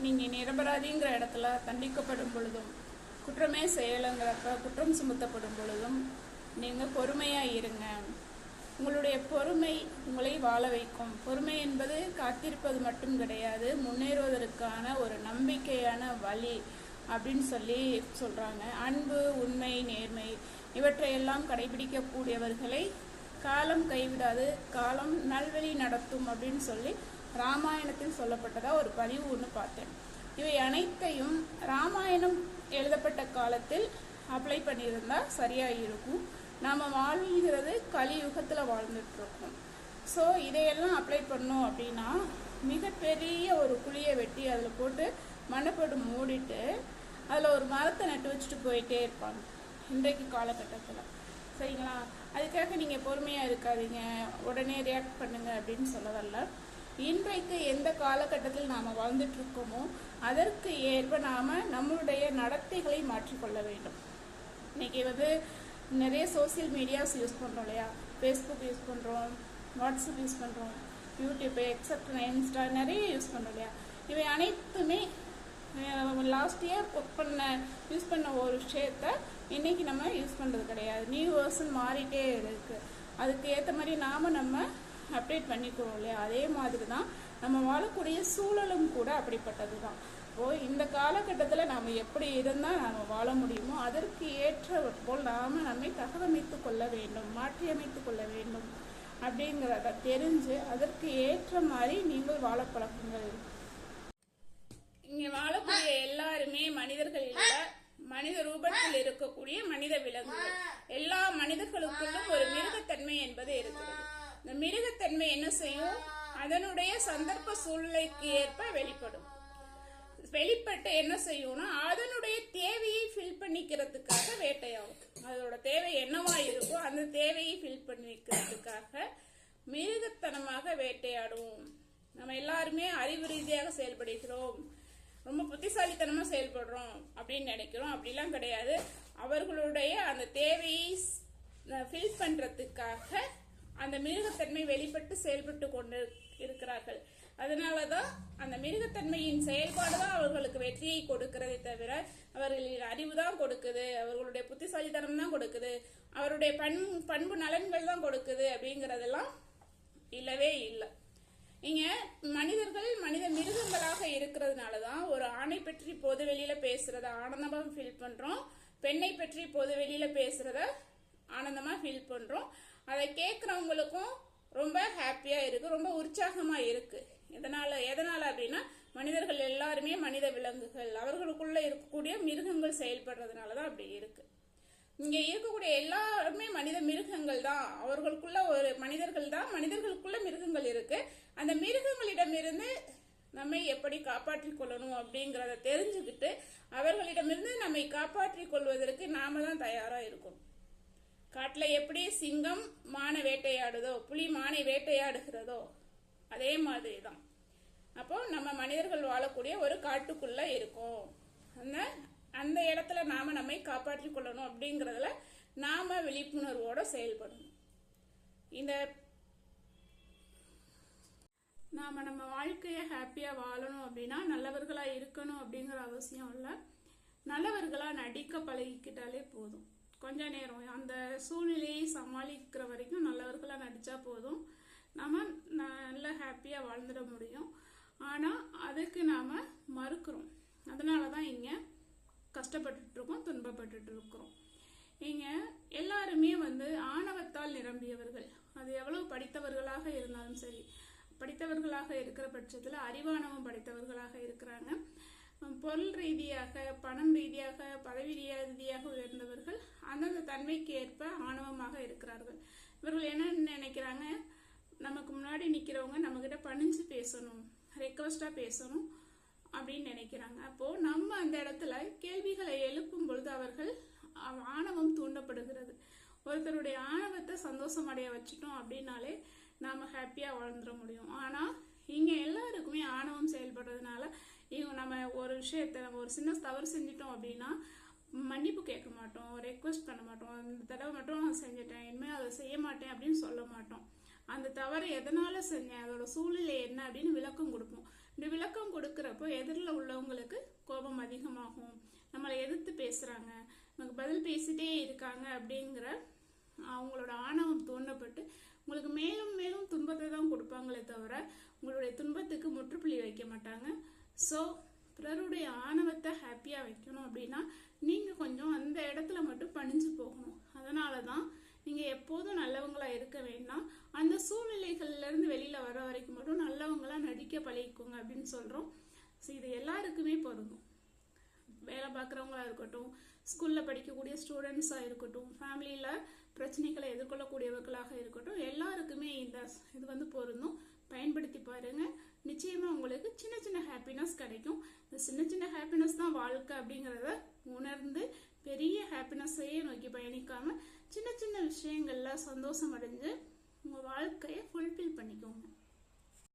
நீங்கள் நிரபராதிங்கிற இடத்துல தண்டிக்கப்படும் பொழுதும், குற்றமே செய்யலைங்கிறப்ப குற்றம் சுமத்தப்படும் பொழுதும் நீங்கள் பொறுமையாக இருங்க. உங்களுடைய பொறுமை உங்களை வாழ வைக்கும். பொறுமை என்பது காத்திருப்பது மட்டும் கிடையாது, முன்னேறுவதற்கான ஒரு நம்பிக்கையான வழி அப்படின்னு சொல்கிறாங்க. அன்பு, உண்மை, நேர்மை இவற்றையெல்லாம் கடைபிடிக்கக்கூடியவர்களை காலம் கைவிடாது, காலம் நல்வழி நடத்தும் அப்படின்னு சொல்லி ராமாயணத்தில் சொல்லப்பட்டதா ஒரு பதிவு ஒன்று பார்த்தேன். இவை அனைத்தையும் ராமாயணம் எழுதப்பட்ட காலத்தில் அப்ளை பண்ணியிருந்தா சரியாக இருக்கும். நாம் வாழ்கிறது கலியுகத்தில் வாழ்ந்துட்டுருக்கோம். ஸோ இதையெல்லாம் அப்ளை பண்ணோம் அப்படின்னா மிகப்பெரிய ஒரு குழியை வெட்டி அதில் போட்டு மண்ணப்போட்டு மூடிட்டு அதில் ஒரு மரத்தை நட்டு வச்சுட்டு போயிட்டே இருப்பாங்க இன்றைக்கு காலகட்டத்தில். சரிங்களா? அதுக்காக நீங்கள் பொறுமையாக இருக்காதீங்க, உடனே ரியாக்ட் பண்ணுங்க அப்படின்னு சொல்ல வரல. இன்றைக்கு எந்த காலகட்டத்தில் நாம் வாழ்ந்துட்டுருக்கோமோ அதற்கு ஏற்ப நாம் நம்மளுடைய நடத்தைகளை மாற்றிக்கொள்ள வேண்டும். இன்றைக்கி நிறைய சோசியல் மீடியாஸ் யூஸ் பண்ணுறோம் இல்லையா? ஃபேஸ்புக் யூஸ் பண்ணுறோம், வாட்ஸ்அப் யூஸ் பண்ணுறோம், யூடியூப், எக்ஸப்ட் இன்ஸ்டா நிறைய யூஸ் பண்ணுறோம் இல்லையா? இவை அனைத்துமே லாஸ்ட் இயர் யூஸ் பண்ண ஒரு விஷயத்த இன்றைக்கி நம்ம யூஸ் பண்ணுறது கிடையாது. நியூ வேர்ஷன் மாறிட்டே இருக்குது. அதுக்கு ஏற்ற மாதிரி நம்ம அப்டேட் பண்ணிக்கிறோம் இல்லையா? அதே மாதிரி தான் நம்ம வாழக்கூடிய சூழலும் கூட அப்படிப்பட்டது தான். இந்த காலகட்டத்தில் நாம் எப்படி இருந்தால் நாம் வாழ முடியுமோ அதற்கு ஏற்ற போல் நம்மை தகவமைத்து கொள்ள வேண்டும், மாற்றியமைத்து கொள்ள வேண்டும் அப்படிங்கிறத தெரிஞ்சு அதற்கு ஏற்ற மாதிரி நீங்கள் வாழ பழக்குங்கள். இங்கே வாழக்கூடிய எல்லாருமே மனிதர்கள் இல்லை, மனித ரூபத்தில் இருக்கக்கூடிய மனித விலங்குகள். எல்லா மனிதர்களுக்குள்ளும் ஒரு மிருகத்தன்மை என்பது இருக்கிறது. இந்த மிருகத்தன்மை என்ன செய்யும்? அதனுடைய சந்தர்ப்ப சூழ்நிலைக்கு ஏற்ப வெளிப்பட்டு என்ன செய்யும்னா அதனுடைய தேவையை ஃபில் பண்ணிக்கிறதுக்காக வேட்டையாகும். அதோட தேவை என்னவா இருக்கோ அந்த தேவையை ஃபில் பண்ணிக்கிறதுக்காக மிருகத்தனமாக வேட்டையாடும். நம்ம எல்லாருமே அறிவு ரீதியாக செயல்படுகிறோம், ரொம்ப புத்திசாலித்தனமாக செயல்படுறோம் அப்படின்னு நினைக்கிறோம். அப்படிலாம் கிடையாது. அவர்களுடைய அந்த தேவையை ஃபில் பண்ணுறதுக்காக அந்த மிருகத்தன்மை வெளிப்பட்டு செயல்பட்டு கொண்டு இருக்கிறார்கள். அதனால தான் அந்த மிருகத்தன்மையின் செயல்பாடு தான் அவர்களுக்கு வெற்றியை கொடுக்கிறதே தவிர அவர்களின் அறிவு தான் கொடுக்குது, அவர்களுடைய புத்திசாலித்தனம் தான் கொடுக்குது, அவருடைய பண்பு நலன்கள் தான் கொடுக்குது அப்படிங்கிறதெல்லாம் இல்லவே இல்லை. இங்க மனிதர்கள் மனித மிருகங்களாக இருக்கிறதுனால தான் ஒரு ஆணை பற்றி பொது வெளியில பேசுறத ஆனந்தமா ஃபீல் பண்றோம், பெண்ணை பற்றி பொது வெளியில பேசுறத ஆனந்தமா ஃபீல் பண்றோம். அதை கேட்கறவங்களுக்கும் ரொம்ப ஹாப்பியா இருக்கு, ரொம்ப உற்சாகமா இருக்கு. எதனால அப்படின்னா மனிதர்கள் எல்லாருமே மனித விலங்குகள், அவர்களுக்குள்ள இருக்கக்கூடிய மிருகங்கள் செயல்படுறதுனாலதான் அப்படி இருக்கு. இங்க இருக்கக்கூடிய எல்லாருமே மனித மிருகங்கள் தான், அவர்களுக்குள்ள ஒரு மனிதர்கள் தான், மனிதர்களுக்குள்ள மிருகங்கள் இருக்கு. அந்த மிருகங்களிடமிருந்து நம்மை எப்படி காப்பாற்றிக் கொள்ளணும் அப்படிங்கிறத தெரிஞ்சுக்கிட்டு அவர்களிடமிருந்து நம்மை காப்பாற்றிக் கொள்வதற்கு நாம தான் தயாரா இருக்கணும். காட்டுல எப்படி சிங்கம் மானை வேட்டையாடுதோ, புலி மானை வேட்டையாடுகிறதோ அதே மாதிரி தான். அப்போ நம்ம மனிதர்கள் வாழக்கூடிய ஒரு காட்டுக்குள்ள இருக்கோம். அந்த இடத்துல நம்மை காப்பாற்றிக் கொள்ளணும் அப்படிங்கறதுல நாம விழிப்புணர்வோட செயல்படணும். நம்ம வாழ்க்கைய ஹாப்பியா வாழணும் அப்படின்னா நல்லவர்களா இருக்கணும் அப்படிங்கிற அவசியம் இல்லை. நல்லவர்களா நடிக்க பழகிக்கிட்டாலே போதும். கொஞ்ச நேரம் அந்த சூழ்நிலையை சமாளிக்கிற வரைக்கும் நல்லவர்களா நடிச்சா போதும், நம்ம நல்ல ஹாப்பியா வாழ்ந்துட முடியும். ஆனா அதுக்கு நாம மறுக்கிறோம். அதனாலதான் இங்க கஷ்டப்பட்டு இருக்கோம், துன்பப்பட்டு இருக்கிறோம். இங்க எல்லாருமே ஆணவத்தால் நிரம்பியவர்கள். அது எவ்வளவு படித்தவர்களாக இருந்தாலும் சரி, படித்தவர்களாக இருக்கிற பட்சத்துல அறிவானவம் படித்தவர்களாக இருக்கிறாங்க. பொருள் ரீதியாக, பணம் ரீதியாக, பதவி ரீதியாக உயர்ந்தவர்கள் அந்தந்த தன்மைக்கு ஏற்ப ஆணவமாக இருக்கிறார்கள். இவர்கள் என்ன நினைக்கிறாங்க? நமக்கு முன்னாடி நிக்கிறவங்க நம்ம கிட்ட பணிஞ்சு பேசணும், ரெக்வஸ்டா பேசணும் அப்படின்னு நினைக்கிறாங்க. அப்போ நம்ம அந்த இடத்துல கேள்விகளை எழுப்பும் பொழுது அவர்கள் ஆணவம் தூண்டப்படுகிறது. ஒருத்தருடைய ஆணவத்தை சந்தோஷம் அடைய வச்சுட்டோம் அப்படின்னாலே நாம ஹாப்பியா வாழ்ந்துட முடியும். ஆனா இங்க எல்லாருக்குமே ஆணவம் செயல்படுறதுனால நம்ம ஒரு விஷயத்த நம்ம ஒரு சின்ன தவறு செஞ்சிட்டோம் அப்படின்னா மன்னிப்பு கேட்க மாட்டோம், ரெக்வஸ்ட் பண்ண மாட்டோம். இந்த தடவை மட்டும் நான் செஞ்சிட்டேன், இனிமேல் அதை செய்ய மாட்டேன் அப்படின்னு சொல்ல மாட்டோம். அந்த தவறு எதனால செஞ்சேன், அதோட சூழ்நிலை என்ன அப்படின்னு விளக்கம் கொடுப்போம். இந்த விளக்கம் கொடுக்கறப்போ எதிரில் உள்ளவங்களுக்கு கோபம் அதிகமாகும். நம்மளை எதிர்த்து பேசுறாங்க, நமக்கு பதில் பேசிட்டே இருக்காங்க அப்படிங்கிற அவங்களோட ஆணவம் தூண்டப்பட்டு உங்களுக்கு மேலும் மேலும் துன்பத்தை தான் கொடுப்பாங்களே தவிர உங்களுடைய துன்பத்துக்கு முற்றுப்புள்ளி வைக்க மாட்டாங்க. ஸோ பிறருடைய ஆணவத்தை ஹாப்பியா வைக்கணும் அப்படின்னா நீங்க கொஞ்சம் அந்த இடத்துல மட்டும் பணிஞ்சு போகணும். அதனாலதான் நீங்க எப்போதும் நல்லவங்களா இருக்க வேண்டாம், அந்த சூழ்நிலைகள்ல இருந்து வெளியில வர வரைக்கும் மட்டும் நல்லவங்களா நடிக்க பழகிக்கோங்க அப்படின்னு சொல்றோம். இது எல்லாருக்குமே பொருந்தும். வேலை பார்க்குறவங்களா இருக்கட்டும், ஸ்கூல்ல படிக்கக்கூடிய ஸ்டூடெண்ட்ஸா இருக்கட்டும், ஃபேமிலியில பிரச்சனைகளை எதிர்கொள்ளக்கூடியவர்களாக இருக்கட்டும், எல்லாருக்குமே இது பொருந்தும். பயன்படுத்தி பாருங்க. நிச்சயமா உங்களுக்கு சின்ன சின்ன ஹாப்பினஸ் கிடைக்கும். இந்த சின்ன சின்ன ஹாப்பினஸ் தான் வாழ்க்கை அப்படிங்கறத உணர்ந்து பெரிய ஹாப்பினஸையே நோக்கி பயணிக்காம சின்ன சின்ன விஷயங்கள்ல சந்தோஷம் அடைஞ்சு உங்க வாழ்க்கையை ஃபுல்ஃபில் பண்ணிக்கோங்க.